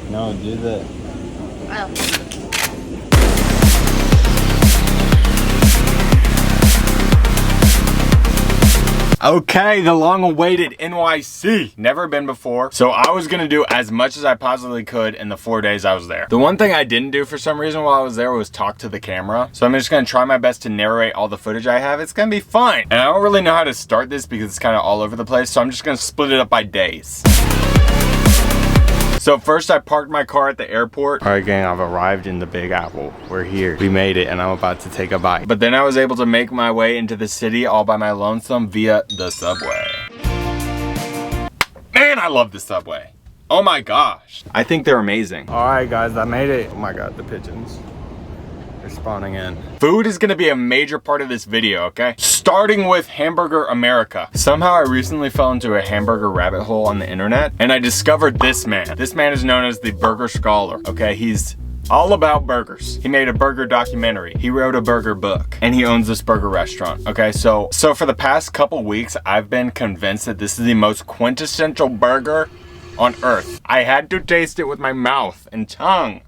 No, do the... Oh. Okay, the long-awaited NYC. Never been before. So I was gonna do as much as I possibly could in the 4 days I was there. The one thing I didn't do for some reason while I was there was talk to the camera. So I'm just gonna try my best to narrate all the footage I have. It's gonna be fun. And I don't really know how to start this because it's kind of all over the place. So I'm just gonna split it up by days. So first I parked my car at the airport. All right, gang, I've arrived in the Big Apple. We're here. We made it, and I'm about to take a bite. But then I was able to make my way into the city all by my lonesome via the subway. Man, I love the subway. Oh my gosh. I think they're amazing. All right, guys, I made it. Oh my God, the pigeons. They're spawning in. Food is gonna be a major part of this video, okay? Starting with Hamburger America. Somehow I recently fell into a hamburger rabbit hole on the internet and I discovered this man. This man is known as the Burger Scholar, okay? He's all about burgers. He made a burger documentary. He wrote a burger book and he owns this burger restaurant, okay? So for the past couple weeks, I've been convinced that this is the most quintessential burger on earth. I had to taste it with my mouth and tongue.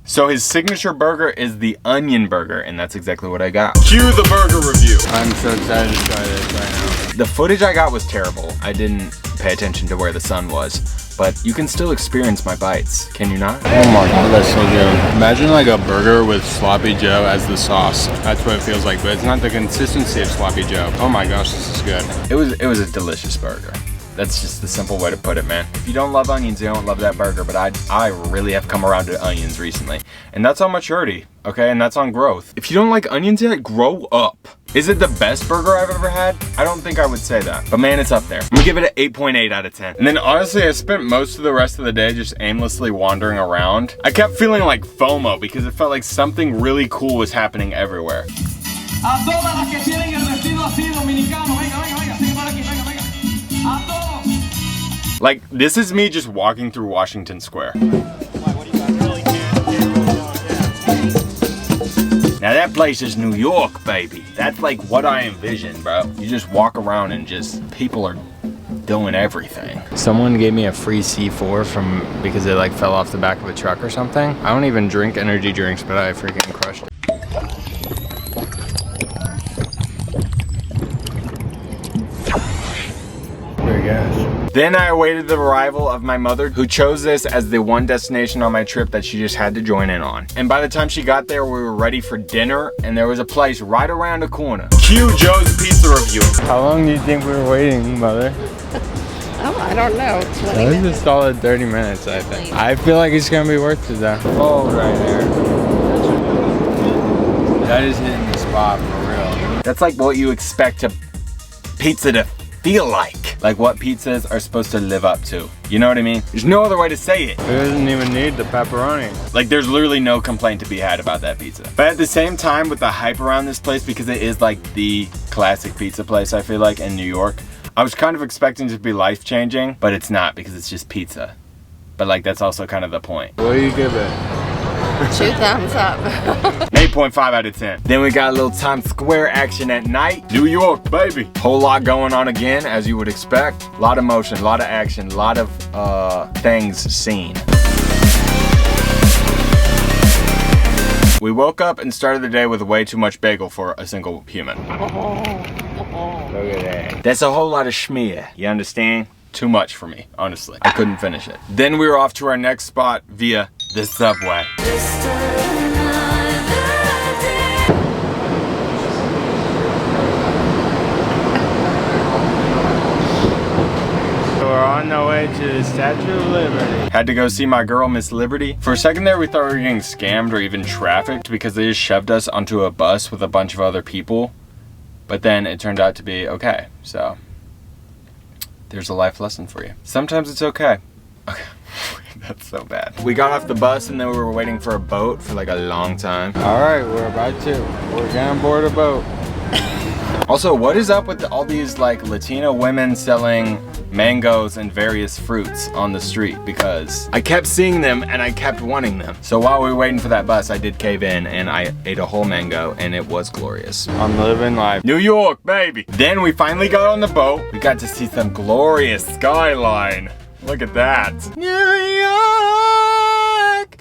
So his signature burger is the onion burger, and that's exactly what I got. Cue the burger review. I'm so excited to try this right now. The footage I got was terrible. I didn't pay attention to where the sun was, but you can still experience my bites, can you not? Oh my God, that's so good. Imagine like a burger with sloppy joe as the sauce. That's what it feels like, but it's not the consistency of sloppy joe. Oh my gosh, this is good. It was a delicious burger. That's just the simple way to put it, man. If you don't love onions, you don't love that burger, but I really have come around to onions recently. And that's on maturity, okay? And that's on growth. If you don't like onions yet, grow up. Is it the best burger I've ever had? I don't think I would say that, but man, it's up there. I'm gonna give it an 8.8 out of 10. And then honestly, I spent most of the rest of the day just aimlessly wandering around. I kept feeling like FOMO because it felt like something really cool was happening everywhere. Like, this is me just walking through Washington Square. Now that place is New York, baby. That's like what I envisioned, bro. You just walk around and just people are doing everything. Someone gave me a free C4 because it like fell off the back of a truck or something. I don't even drink energy drinks, but I freaking crushed it. There you go. Then I awaited the arrival of my mother, who chose this as the one destination on my trip that she just had to join in on. And by the time she got there, we were ready for dinner, and there was a place right around the corner. Cue Joe's pizza review. How long do you think we were waiting, Mother? Oh, I don't know. 20 That was minutes. a solid 30 minutes, I think. I feel like it's gonna be worth it though. Oh, right there. That is hitting the spot for real. That's like what you expect a pizza to feel like what pizzas are supposed to live up to. You know what I mean? There's no other way to say it. It doesn't even need the pepperoni. Like, there's literally no complaint to be had about that pizza. But at the same time, with the hype around this place, because it is like the classic pizza place, I feel like, in New York, I was kind of expecting it to be life-changing, but it's not because it's just pizza. But like, that's also kind of the point. What do you give it? 2 thumbs up. 8.5 out of 10. Then we got a little Times Square action at night. New York, baby. Whole lot going on again, as you would expect. A lot of motion, a lot of action, a lot of things seen. We woke up and started the day with way too much bagel for a single human. Look at that. That's a whole lot of schmear, you understand? Too much for me, honestly. I couldn't finish it. Then we were off to our next spot via the subway. We're on the way to the Statue of Liberty. Had to go see my girl, Miss Liberty. For a second there, we thought we were getting scammed or even trafficked because they just shoved us onto a bus with a bunch of other people. But then it turned out to be okay, so there's a life lesson for you. Sometimes it's okay. Okay. That's so bad. We got off the bus and then we were waiting for a boat for like a long time. All right, we're gonna board a boat. Also, what is up with all these like Latino women selling mangoes and various fruits on the street? Because I kept seeing them and I kept wanting them. So while we were waiting for that bus, I did cave in and I ate a whole mango and it was glorious. I'm living life. New York, baby. Then we finally got on the boat. We got to see some glorious skyline. Look at that. New York.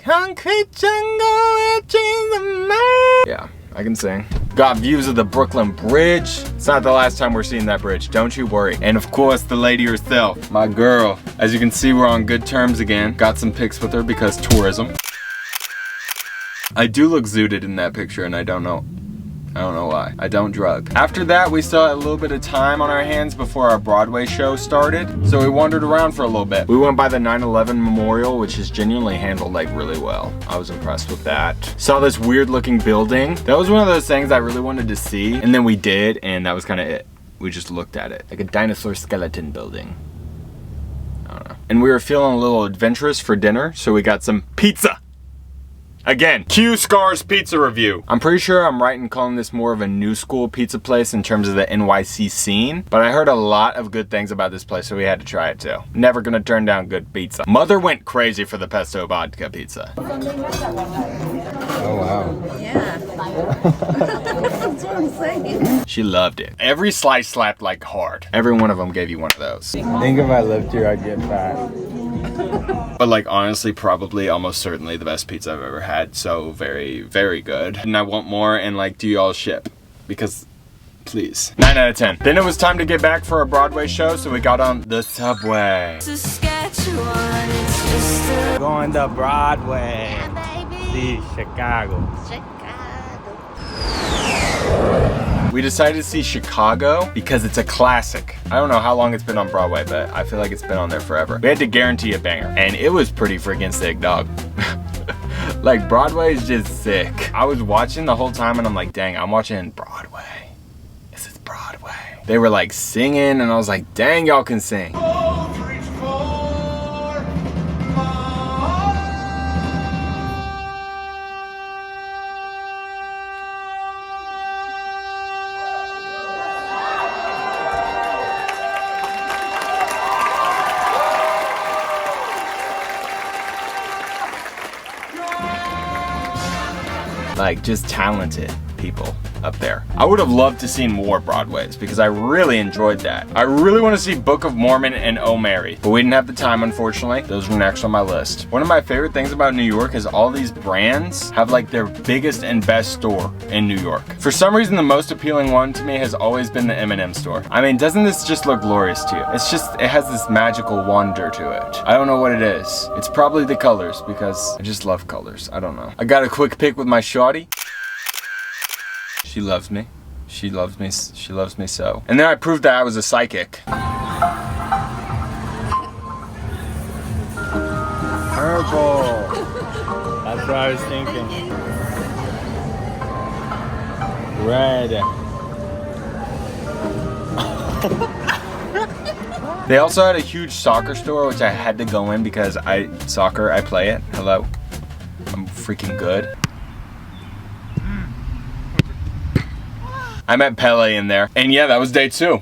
Concrete jungle, etchings of mine. Yeah, I can sing. Got views of the Brooklyn Bridge. It's not the last time we're seeing that bridge, don't you worry. And of course, the lady herself, my girl. As you can see, we're on good terms again. Got some pics with her because tourism. I do look zooted in that picture and I don't know why. I don't drug. After that, we still had a little bit of time on our hands before our Broadway show started. So we wandered around for a little bit. We went by the 9/11 Memorial, which is genuinely handled like really well. I was impressed with that. Saw this weird looking building. That was one of those things I really wanted to see. And then we did, and that was kind of it. We just looked at it. Like a dinosaur skeleton building. I don't know. And we were feeling a little adventurous for dinner, so we got some pizza. Again, Q Scar's pizza review. I'm pretty sure I'm right in calling this more of a new school pizza place in terms of the NYC scene, but I heard a lot of good things about this place, so we had to try it too. Never gonna turn down good pizza. Mother went crazy for the pesto vodka pizza. Oh wow. Yeah. That's what I'm saying. She loved it. Every slice slapped like hard. Every one of them gave you one of those. Think if I lived here, I'd get fat. But like honestly, probably almost certainly the best pizza I've ever had. So very, very good. And I want more, and like, do y'all ship? Because please. 9 out of 10. Then it was time to get back for a Broadway show, so we got on the subway. Going to Broadway. Yeah, baby. See Chicago. Chicago. We decided to see Chicago because it's a classic. I don't know how long it's been on Broadway, but I feel like it's been on there forever. We had to guarantee a banger, and it was pretty freaking sick, dog. Like, Broadway is just sick. I was watching the whole time and I'm like, dang, I'm watching Broadway. This is Broadway. They were like singing and I was like, dang, y'all can sing. Like, just talented people up there. I would have loved to see more Broadways because I really enjoyed that. I really want to see Book of Mormon and Oh Mary, but we didn't have the time, unfortunately. Those were next on my list. One of my favorite things about New York is all these brands have like their biggest and best store in New York. For some reason, the most appealing one to me has always been the M&M store. I mean, doesn't this just look glorious to you? It's just, it has this magical wonder to it. I don't know what it is. It's probably the colors because I just love colors. I don't know. I got a quick pic with my shawty. She loves me. She loves me. She loves me so. And then I proved that I was a psychic. Purple. That's what I was thinking. Red. They also had a huge soccer store, which I had to go in because I play it. Hello. I'm freaking good. I met Pele in there. And yeah, that was day 2.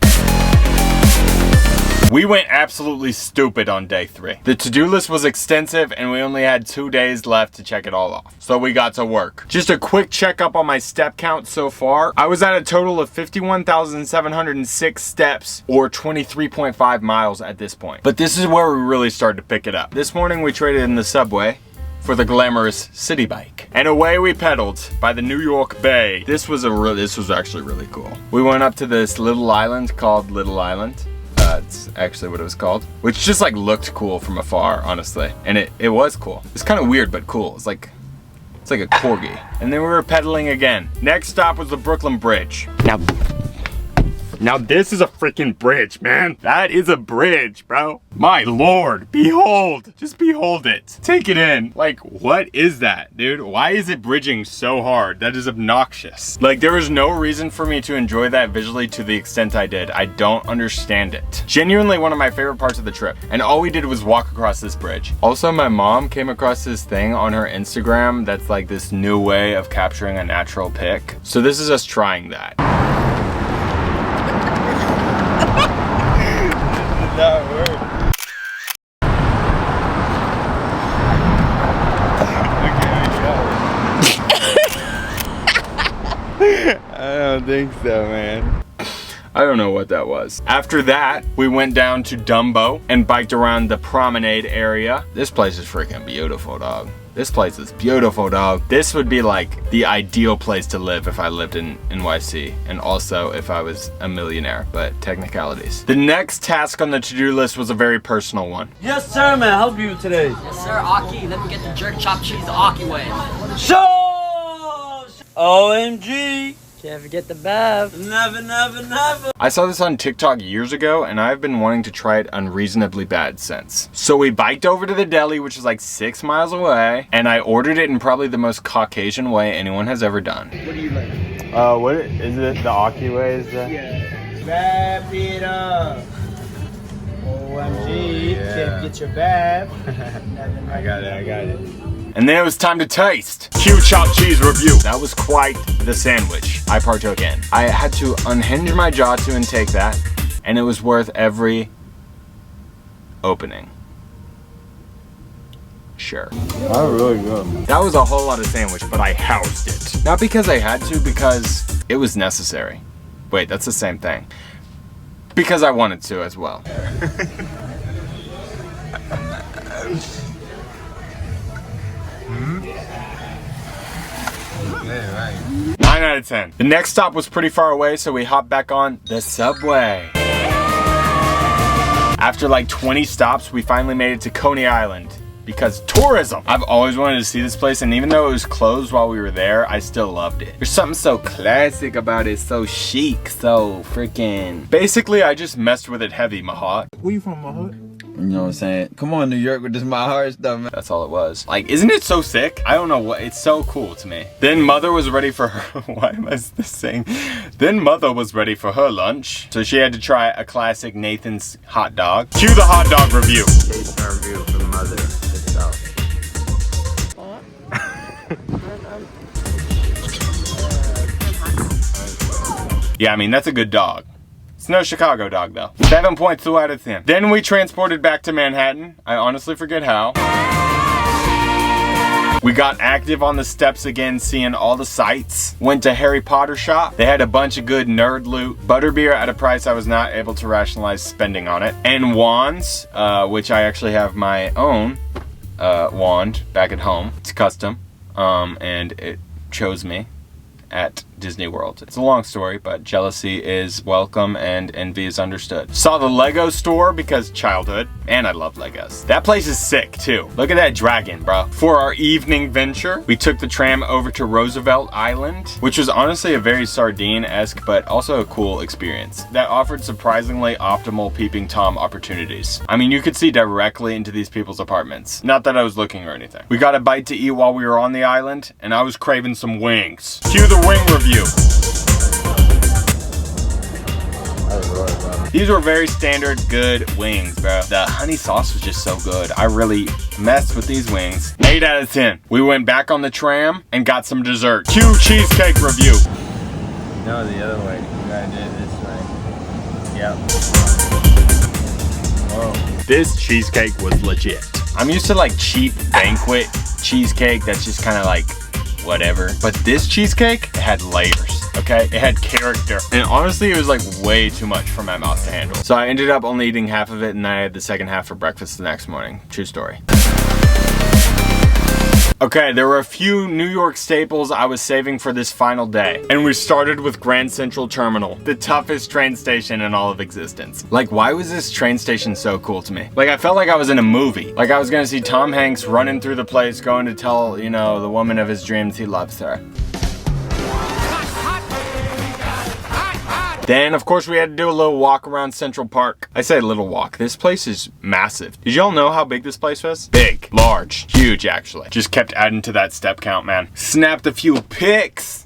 We went absolutely stupid on day 3. The to-do list was extensive and we only had 2 days left to check it all off. So we got to work. Just a quick checkup on my step count so far. I was at a total of 51,706 steps or 23.5 miles at this point. But this is where we really started to pick it up. This morning we traded in the subway for the glamorous city bike. And away we pedaled by the New York Bay. This was actually really cool. We went up to this little island called Little Island. It's actually what it was called. Which just like looked cool from afar, honestly. And it was cool. It's kind of weird, but cool. It's like a corgi. And then we were pedaling again. Next stop was the Brooklyn Bridge. Now this is a freaking bridge, man. That is a bridge, bro. My lord, behold. Just behold it. Take it in. Like, what is that, dude? Why is it bridging so hard? That is obnoxious. Like, there was no reason for me to enjoy that visually to the extent I did. I don't understand it. Genuinely one of my favorite parts of the trip. And all we did was walk across this bridge. Also, my mom came across this thing on her Instagram that's like this new way of capturing a natural pic. So this is us trying that. That worked. I don't think so, man. I don't know what that was. After that, we went down to Dumbo and biked around the promenade area. This place is freaking beautiful, dog. This place is beautiful, dog. This would be like the ideal place to live if I lived in NYC, and also if I was a millionaire, but technicalities. The next task on the to-do list was a very personal one. Yes, sir, may I help you today? Yes, sir, Aki. Let me get the jerk chopped cheese the Aki way. Show! OMG! Can't forget the bev. Never, never, never. I saw this on TikTok years ago, and I've been wanting to try it unreasonably bad since. So we biked over to the deli, which is like 6 miles away, and I ordered it in probably the most Caucasian way anyone has ever done. What do you like? What is it? The Aki way is the? Yeah. Wrap it up. OMG. Yeah. Can't get your bab. I got it. And then it was time to taste. Cue chopped cheese review. That was quite the sandwich I partook in. I had to unhinge my jaw to intake that, and it was worth every opening. Sure. That's really good. That was a whole lot of sandwich, but I housed it. Not because I had to, because it was necessary. Wait, that's the same thing. Because I wanted to as well. Yeah, right. 9 out of 10. The next stop was pretty far away, so we hopped back on the subway. After like 20 stops, we finally made it to Coney Island. Because tourism! I've always wanted to see this place, and even though it was closed while we were there, I still loved it. There's something so classic about it, so chic, so freaking... Basically, I just messed with it heavy, Mahat. Where you from, Mahat? You know what I'm saying? Come on, New York with this my heart stuff, man. That's all it was. Like, isn't it so sick? I don't know what, it's so cool to me. Then Mother was ready for her, why am I saying? Then Mother was ready for her lunch. So she had to try a classic Nathan's hot dog. Cue the hot dog review. Taste and review from Mother itself. Yeah, I mean, that's a good dog. It's no Chicago dog though. 7.2 out of 10. Then we transported back to Manhattan. I honestly forget how. We got active on the steps again, seeing all the sights. Went to Harry Potter shop. They had a bunch of good nerd loot. Butterbeer at a price I was not able to rationalize spending on it. And wands, which I actually have my own wand back at home. It's custom, and it chose me at Disney World. It's a long story, but jealousy is welcome and envy is understood. Saw the Lego store because childhood, and I love Legos. That place is sick too. Look at that dragon, bro. For our evening venture, we took the tram over to Roosevelt Island, which was honestly a very sardine-esque, but also a cool experience that offered surprisingly optimal peeping Tom opportunities. I mean, you could see directly into these people's apartments. Not that I was looking or anything. We got a bite to eat while we were on the island, and I was craving some wings. Cue the wing review. These were very standard good wings, bro. The honey sauce was just so good. I really messed with these wings. 8 out of 10. We went back on the tram and got some dessert. Cue cheesecake review. No, the other way. You gotta do it this way. Yep. Whoa. This cheesecake was legit. I'm used to like cheap banquet cheesecake that's just kind of like whatever. But this cheesecake, it had layers, okay? It had character. And honestly, it was like way too much for my mouth to handle. So I ended up only eating half of it, and I had the second half for breakfast the next morning. True story. Okay, there were a few New York staples I was saving for this final day. And we started with Grand Central Terminal, the toughest train station in all of existence. Like, why was this train station so cool to me? Like, I felt like I was in a movie. Like, I was gonna see Tom Hanks running through the place, going to tell, you know, the woman of his dreams he loves her. Then, of course, we had to do a little walk around Central Park. I say little walk. This place is massive. Did y'all know how big this place was? Big. Large. Huge, actually. Just kept adding to that step count, man. Snapped a few pics.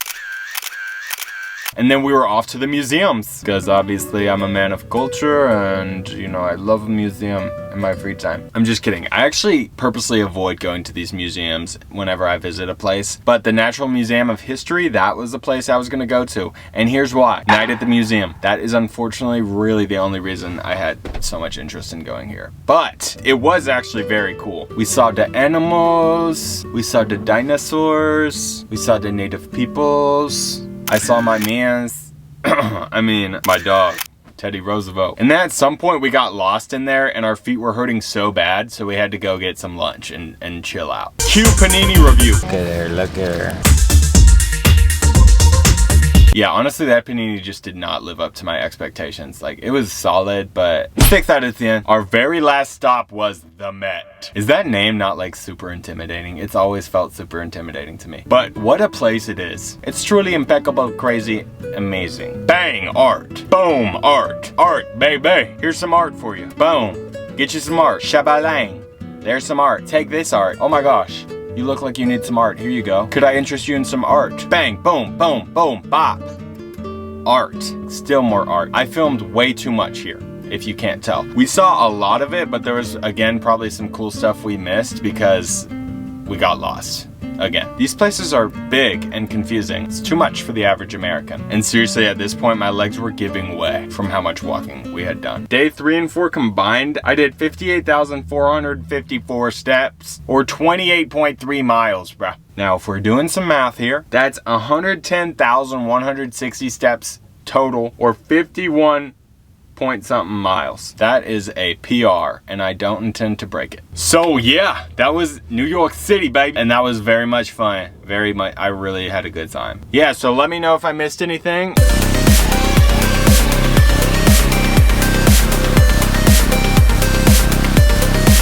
And then we were off to the museums. Because obviously I'm a man of culture and, you know, I love a museum in my free time. I'm just kidding. I actually purposely avoid going to these museums whenever I visit a place. But the Natural Museum of History, that was the place I was gonna go to. And here's why. Night at the museum. That is unfortunately really the only reason I had so much interest in going here. But it was actually very cool. We saw the animals, we saw the dinosaurs, we saw the native peoples. I saw my mans. I mean, my dog. Teddy Roosevelt. And then at some point we got lost in there and our feet were hurting so bad, so we had to go get some lunch and chill out. Cue Panini review. Look at her, look at her. Yeah, honestly, that panini just did not live up to my expectations. Like, it was solid, but fix that at the end. Our very last stop was the Met. Is that name not like super intimidating? It's always felt super intimidating to me. But what a place it is. It's truly impeccable, crazy, amazing. Bang, art. Boom, art. Art, baby. Here's some art for you. Boom. Get you some art. Shabalang. There's some art. Take this art. Oh my gosh. You look like you need some art. Here you go. Could I interest you in some art? Bang, boom, boom, boom, bop. Art. Still more art. I filmed way too much here, if you can't tell. We saw a lot of it, but there was, again, probably some cool stuff we missed because we got lost. Again, these places are big and confusing. It's too much for the average American. And seriously, at this point, my legs were giving way from how much walking we had done. Day 3 and 4 combined, I did 58,454 steps, or 28.3 miles, bruh. Now, if we're doing some math here, that's 110,160 steps total, or 51 point something miles. That is a PR, and I don't intend to break it. So yeah, that was New York City, baby, and that was very much fun. I really had a good time. Yeah, so let me know if I missed anything.